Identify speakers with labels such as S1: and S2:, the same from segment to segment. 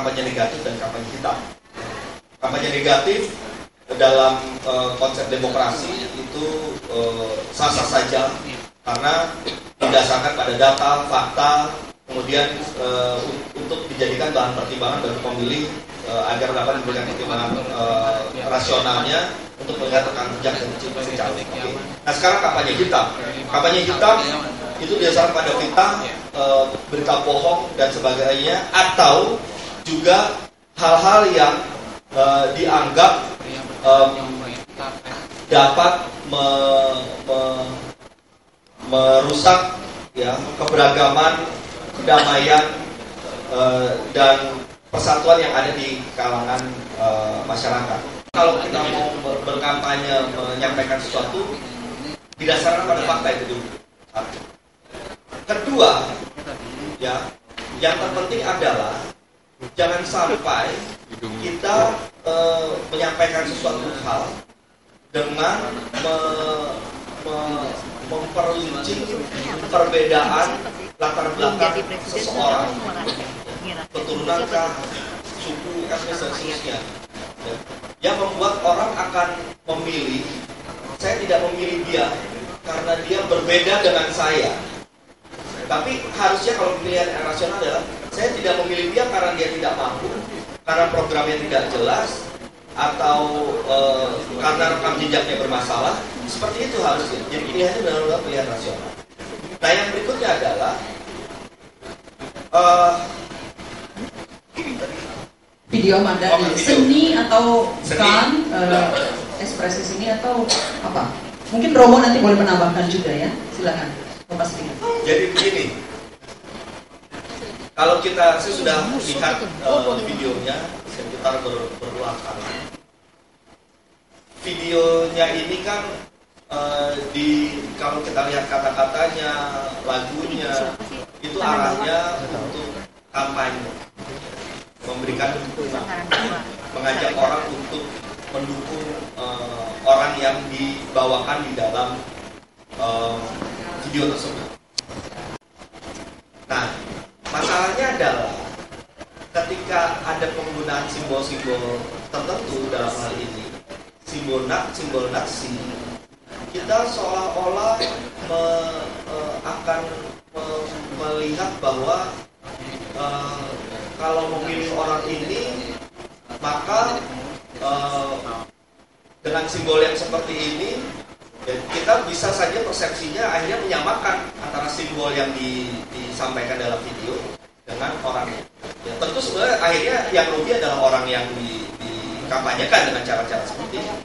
S1: kampanye negatif dan kampanye hitam. Kampanye negatif dalam konsep demokrasi itu sah-sah saja karena didasarkan pada data, fakta, kemudian untuk dijadikan bahan pertimbangan bagi pemilih agar dapat memberikan pertimbangan rasionalnya untuk melihat rekam jejak dan ciri-ciri calon. Nah sekarang kampanye hitam. Kampanye hitam itu didasarkan pada fitnah, berita bohong dan sebagainya, atau juga hal-hal yang dianggap dapat merusak ya keberagaman, kedamaian dan persatuan yang ada di kalangan masyarakat. Kalau kita mau berkampanye menyampaikan sesuatu didasarkan pada fakta itu dulu. Kedua, ya, yang terpenting adalah jangan sampai kita menyampaikan sesuatu hal dengan memperluncing perbedaan latar belakang seseorang, keturunan kah, suku, etnis dan seterusnya, yang membuat orang akan memilih. Saya tidak memilih dia karena dia berbeda dengan saya. Tapi harusnya kalau pilihan yang rasional adalah saya tidak memilih dia karena dia tidak mampu, karena programnya tidak jelas, atau karena rekam jejaknya bermasalah. Seperti itu harusnya. Jadi pilihannya benar-benar pilihan rasional. Nah yang berikutnya adalah
S2: video Mardhani, seni atau bukan ekspresi seni atau apa? Mungkin Romo nanti boleh menambahkan juga ya, silakan.
S1: Jadi begini, kalau saya sudah lihat videonya sekitar berulang kali. Videonya ini kan kalau kita lihat kata-katanya, lagunya, itu arahnya untuk kampanye, memberikan dukungan, mengajak orang untuk mendukung orang yang dibawakan di dalam video tersebut. Nah, masalahnya adalah ketika ada penggunaan simbol-simbol tertentu dalam hal ini, simbol nazi, kita seolah-olah akan melihat bahwa kalau memilih orang ini, maka dengan simbol yang seperti ini, kita bisa saja persepsinya akhirnya menyamakan antara simbol yang disampaikan dalam video dengan orangnya. Ya, tentu sebenarnya akhirnya yang rugi adalah orang yang dikampanyekan dengan cara-cara seperti ini.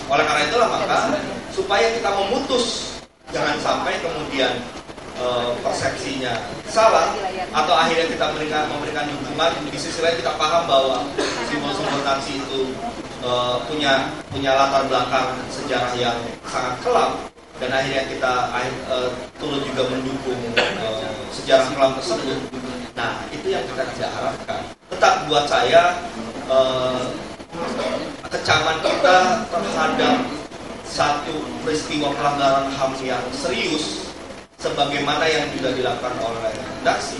S1: Oleh karena itulah maka supaya kita memutus jangan sampai kemudian persepsinya salah atau akhirnya kita memberikan dukungan, di sisi lain kita paham bahwa simbol-simbol nazi itu punya latar belakang sejarah yang sangat kelam dan akhirnya kita turut juga mendukung sejarah kelam tersebut. Nah itu yang kita tidak harapkan. Tetap buat saya kecaman kita terhadap satu peristiwa pelanggaran HAM yang serius sebagaimana yang juga dilakukan oleh redaksi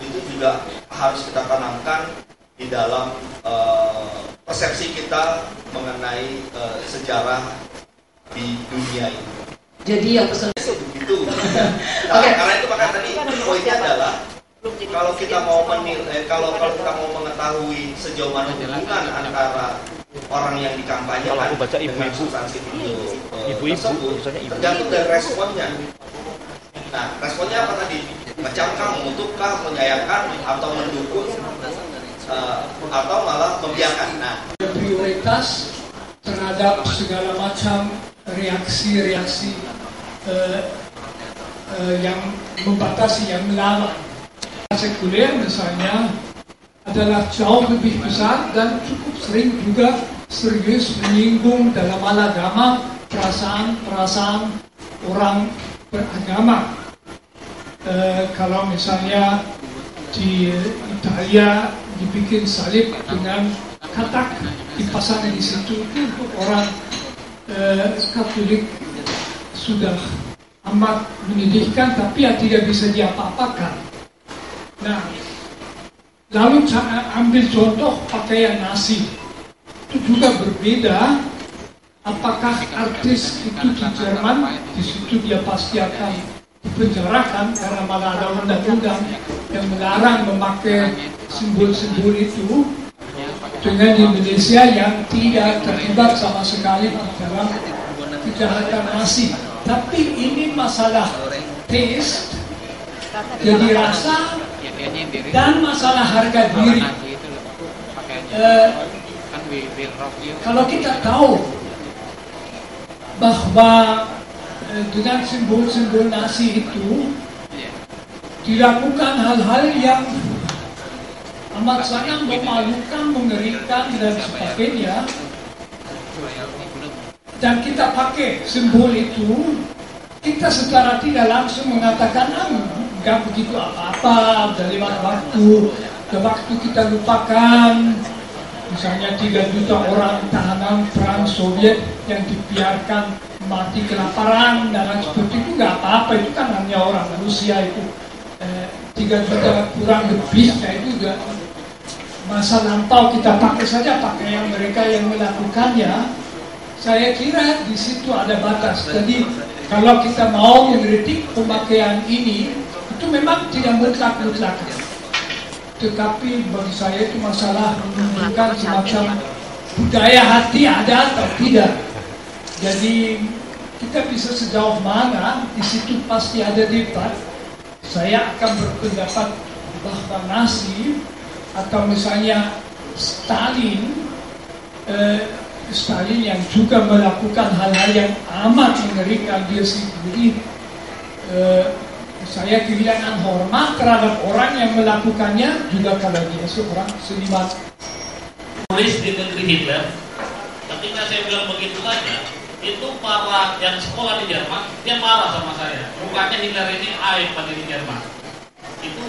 S1: itu juga harus kita tanamkan di dalam persepsi kita mengenai sejarah di dunia ini.
S2: Jadi yang pesan
S1: begitu. Nah, karena itu maka tadi poinnya adalah kalau kita mau kalau kita mau mengetahui sejauh mana hubungan antara orang yang dikampanyekan,
S3: kalau aku baca ibu-ibu,
S1: tergantung dari responnya. Nah, responnya apa tadi? Macamkah, mengutukkah, menyayangkan, atau mendukung, atau malah membiarkan? Nah,
S4: prioritas terhadap segala macam reaksi-reaksi yang membatasi, yang melawan. Sekuler misalnya adalah jauh lebih besar dan cukup sering juga serius menyinggung dalam hal agama perasaan orang beragama. Kalau misalnya di Italia dibikin salib dengan katak dipasang di situ, itu untuk orang Katolik sudah amat menyedihkan, tapi ya tidak bisa diapa-apakan. Nah, Lalu ambil contoh pakaian nasi, itu juga berbeda. Apakah artis itu di Jerman, di situ dia pasti akan dipenjarakan karena malah ada undang-undang yang melarang memakai simbol-simbol itu, dengan di Indonesia yang tidak terlibat sama sekali di dalam kejahatan nasi. Tapi ini masalah taste, jadi rasa, dan masalah harga diri. Kalau kita tahu bahwa dengan simbol-simbol nasi itu dilakukan hal-hal yang amat sangat memalukan, mengerikan dan sebagainya, dan kita pakai simbol itu, kita secara tidak langsung mengatakan nggak begitu apa-apa, udah lewat waktu kita lupakan. Misalnya 3 juta orang tahanan perang Soviet yang dibiarkan mati kelaparan dan seperti itu, nggak apa-apa, itu kan hanya orang Rusia itu. 3 juta kurang lebih, itu juga masa lampau, kita pakai saja pakaian mereka yang melakukannya. Saya kira di situ ada batas. Jadi kalau kita mau mengkritik pemakaian ini, itu memang tidak mutlak. Tetapi bagi saya itu masalah menunjukkan semacam budaya hati ada atau tidak. Jadi kita bisa sejauh mana, di situ pasti ada debat. Saya akan berpendapat bahwa nasi atau misalnya Stalin yang juga melakukan hal-hal yang amat mengerikan dia sendiri, saya kehilangan hormat terhadap orang yang melakukannya, juga kalau dia seorang seniman.
S3: Tulis di negeri Hitler, ketika saya bilang begitu saja, itu para yang sekolah di Jerman, dia marah sama saya. Bukannya Hitler ini aib bagi di Jerman. Itu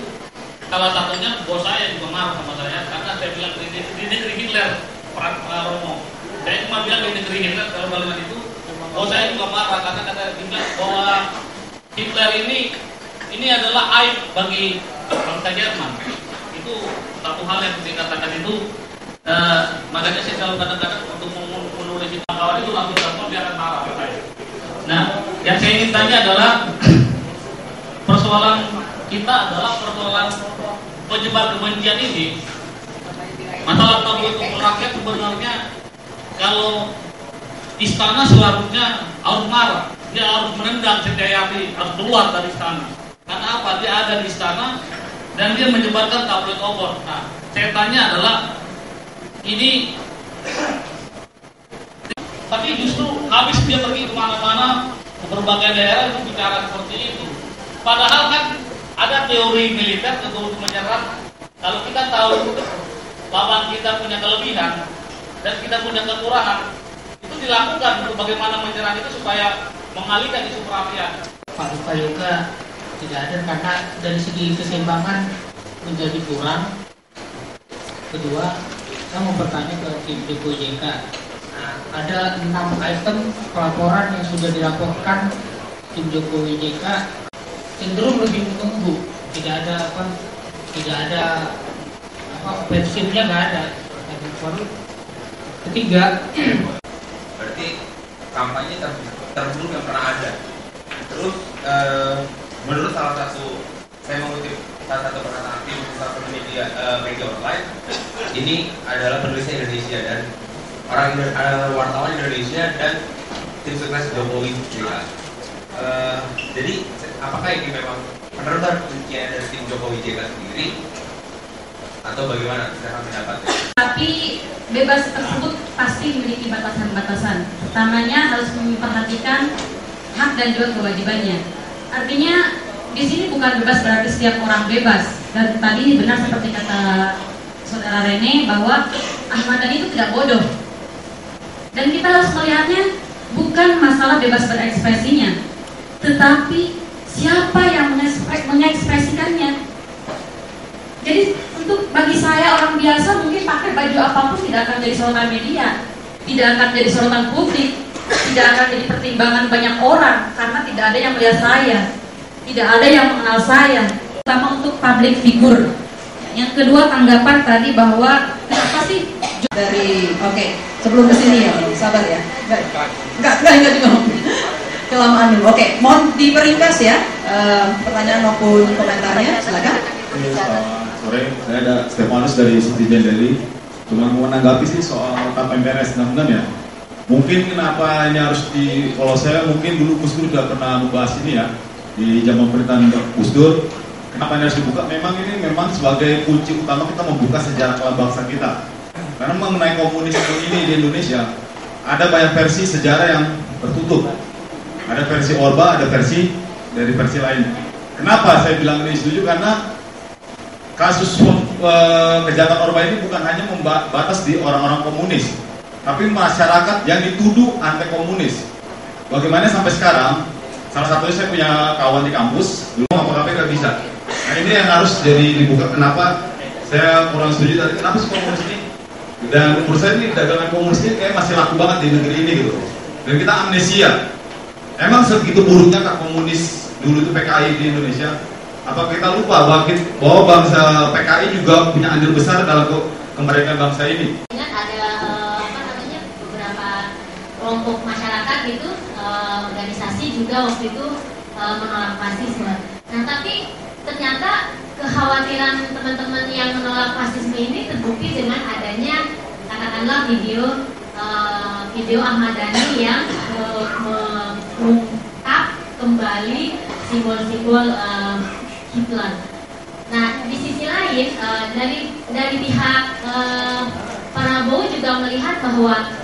S3: salah satunya bos saya juga marah sama saya, karena saya bilang di negeri Hitler, Romo. Saya cuma bilang di negeri Hitler, kalau kalimat itu, bos saya juga marah, karena kata bilang bahwa Hitler ini adalah aib bagi bangsa Jerman. Itu satu hal yang dikatakan itu. Makanya saya selalu kadang-kadang untuk menulis di kawan itu langsung biar marah saya. Nah, yang saya ingin tanya adalah persoalan kita adalah persoalan penyebar kebencian ini. Masalah tabu itu rakyat sebenarnya, kalau istana seharusnya harus marah, dia harus menendang Setiayati, harus keluar dari istana. Karena apa? Dia ada di istana dan dia menyebarkan tabloid obor. Nah, saya tanya adalah ini, tapi justru habis dia pergi kemana-mana ke berbagai daerah itu bicara seperti itu. Padahal kan ada teori militer untuk menyerang. Kalau kita tahu lawan kita punya kelebihan dan kita punya kekurangan, itu dilakukan untuk bagaimana menyerang itu supaya mengalihkan isu perapian.
S5: Pak Luka juga tidak ada, karena dari segi keseimbangan menjadi kurang. Kedua, saya mau bertanya ke tim Jokowi JK. Ada 6 item pelaporan yang sudah dilaporkan tim Jokowi JK, cenderung lebih menunggu. Tidak ada pensiunnya nggak ada. Ketiga,
S6: berarti kampanye terburuk yang pernah ada. Terus menurut salah satu, saya mengutip salah satu perkataan tim salah satu media online, ini adalah penulisnya Indonesia dan wartawan Indonesia dan tim sukses Jokowi juga. Jadi apakah ini memang meneruskan kebencian dari tim Jokowi JK sendiri atau bagaimana cara pendapatnya?
S7: Tapi bebas tersebut pasti memiliki batasan-batasan. Pertamanya harus memperhatikan hak dan juga kewajibannya. Artinya di sini bukan bebas berarti setiap orang bebas. Dan tadi ini benar seperti kata saudara Rene bahwa Ahmad Dhani itu tidak bodoh. Dan kita harus melihatnya bukan masalah bebas berekspresinya, tetapi siapa yang mengekspresikannya. Jadi untuk bagi saya orang biasa mungkin pakai baju apapun tidak akan jadi sorotan media, tidak akan jadi sorotan publik, tidak akan jadi pertimbangan banyak orang karena tidak ada yang melihat saya, tidak ada yang mengenal saya. Terutama untuk public figure Yang kedua tanggapan tadi bahwa kenapa sih
S2: dari sebelum kesini ya, sabar ya. Enggak juga. Kelamaan dulu. Mohon diperingkas ya pertanyaan maupun komentarnya, silakan.
S8: Sore, saya ada Stefanus dari Citizen Daily. Cuma mau menanggapi sih soal KPMPRS 66 ya. Mungkin kenapa ini harus kalau saya mungkin dulu Gus Dur sudah pernah membahas ini ya di zaman pemerintahan Gus Dur. Kenapa ini harus dibuka? Memang sebagai kunci utama kita membuka sejarah kelam bangsa kita. Karena mengenai komunisme ini di Indonesia ada banyak versi sejarah yang tertutup. Ada versi Orba, ada versi dari versi lain. Kenapa saya bilang ini setuju? Karena kasus kejahatan Orba ini bukan hanya membatas di orang-orang komunis, tapi masyarakat yang dituduh anti komunis. Bagaimana sampai sekarang? Salah satunya saya punya kawan di kampus, dulu apa-apa nggak bisa. Nah ini yang harus jadi dibuka. Kenapa saya kurang setuju tadi? Kenapa sih komunis ini? Dan menurut saya ini dagangan komunis ini kayak masih laku banget di negeri ini gitu. Dan kita amnesia. Emang segitu buruknya kak komunis dulu itu PKI di Indonesia? Apa kita lupa bahwa bangsa PKI juga punya andil besar dalam kemerdekaan bangsa ini?
S7: Ingat ada beberapa kelompok masyarakat gitu, organisasi juga waktu itu menolak fasisme. Nah tapi ternyata kekhawatiran teman-teman yang menolak fasisme ini terbukti dengan adanya katakanlah video Ahmad Dhani yang mengungkap kembali simbol-simbol Hitler. Nah di sisi lain dari pihak Prabowo juga melihat bahwa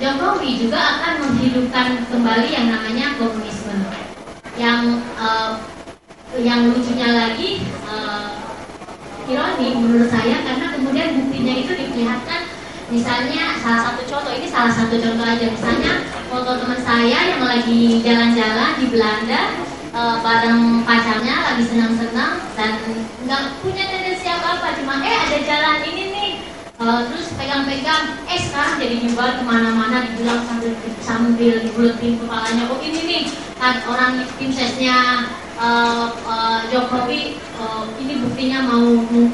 S7: Jokowi juga akan menghidupkan kembali yang namanya komunisme. Yang lucunya lagi, ironi menurut saya karena kemudian buktinya itu diperlihatkan. Misalnya salah satu contoh aja, misalnya foto teman saya yang lagi jalan-jalan di Belanda bareng pacarnya lagi senang-senang dan nggak punya tendensi apa-apa, cuma ada jalan ini nih, terus pegang-pegang, sekarang jadi nyebar kemana-mana, dibilang sambil dibuletin kepalanya, oh ini nih kan orang tim sesnya Jokowi, ini buktinya mau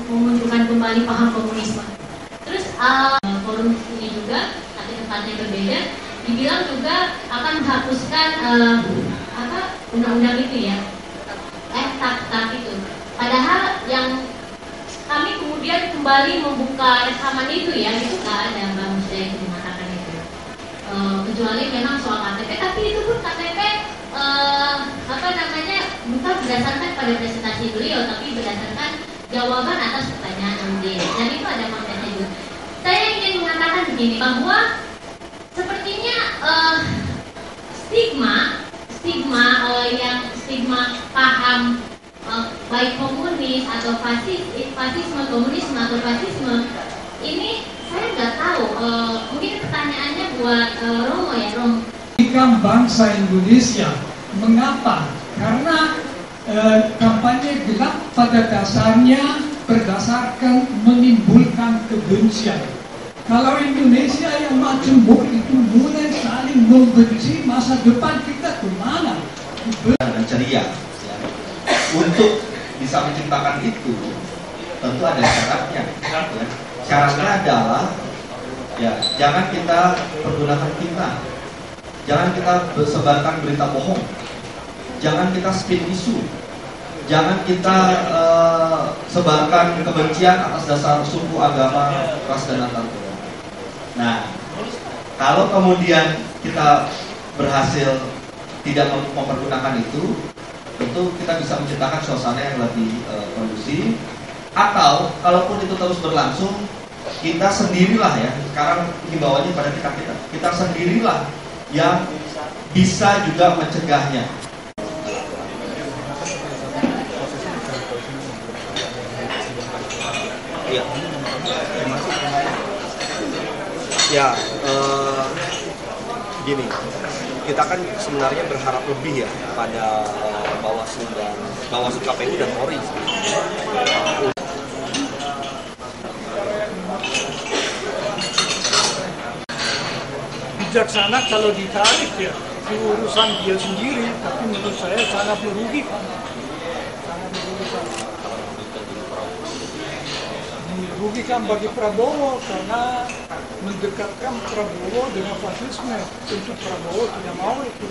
S7: memunculkan kembali paham komunisme. Terus forum ini juga, tapi tempatnya berbeda, dibilang juga akan menghapuskan undang-undang itu ya, tak itu. Padahal yang kami kemudian kembali membuka rekaman itu ya, itu nggak ada Mbak Musda yang mengatakan itu. Kecuali memang soal KTP, tapi itu pun KTP bukan berdasarkan pada presentasi beliau, tapi berdasarkan jawaban atas pertanyaan MD. Dan itu ada kontennya juga. Saya ingin mengatakan begini, bahwa sepertinya stigma paham baik komunis atau fasisme, komunisme atau fasisme ini saya nggak tahu. Mungkin pertanyaannya buat Romo ya, Romo.
S4: Bangsa Indonesia, mengapa? Karena kampanye gelap pada dasarnya berdasarkan menimbulkan kebencian. Kalau Indonesia yang majemuk itu mulai saling membenci, masa depan kita kemana?
S1: Dan ceria. Untuk bisa menciptakan itu tentu ada syaratnya. Syaratnya adalah jangan kita pergunakan fitnah, jangan kita sebarkan berita bohong, jangan kita spin isu, jangan kita sebarkan kebencian atas dasar suku, agama, ras dan antar golongan. Nah, kalau kemudian kita berhasil tidak mempergunakan itu, tentu kita bisa menciptakan suasana yang lebih kondusif. Atau kalaupun itu terus berlangsung, kita sendirilah ya, sekarang himbauannya pada kita sendirilah yang bisa juga mencegahnya.
S9: Ya, gini, kita kan sebenarnya berharap lebih ya pada Bawaslu KPU dan Polri.
S4: Bijaksana kalau ditarik ya, itu urusan dia sendiri, tapi menurut saya sangat merugikan.
S10: merugikan bagi Prabowo karena mendekatkan Prabowo dengan fasisme. Tentu Prabowo tidak mau itu.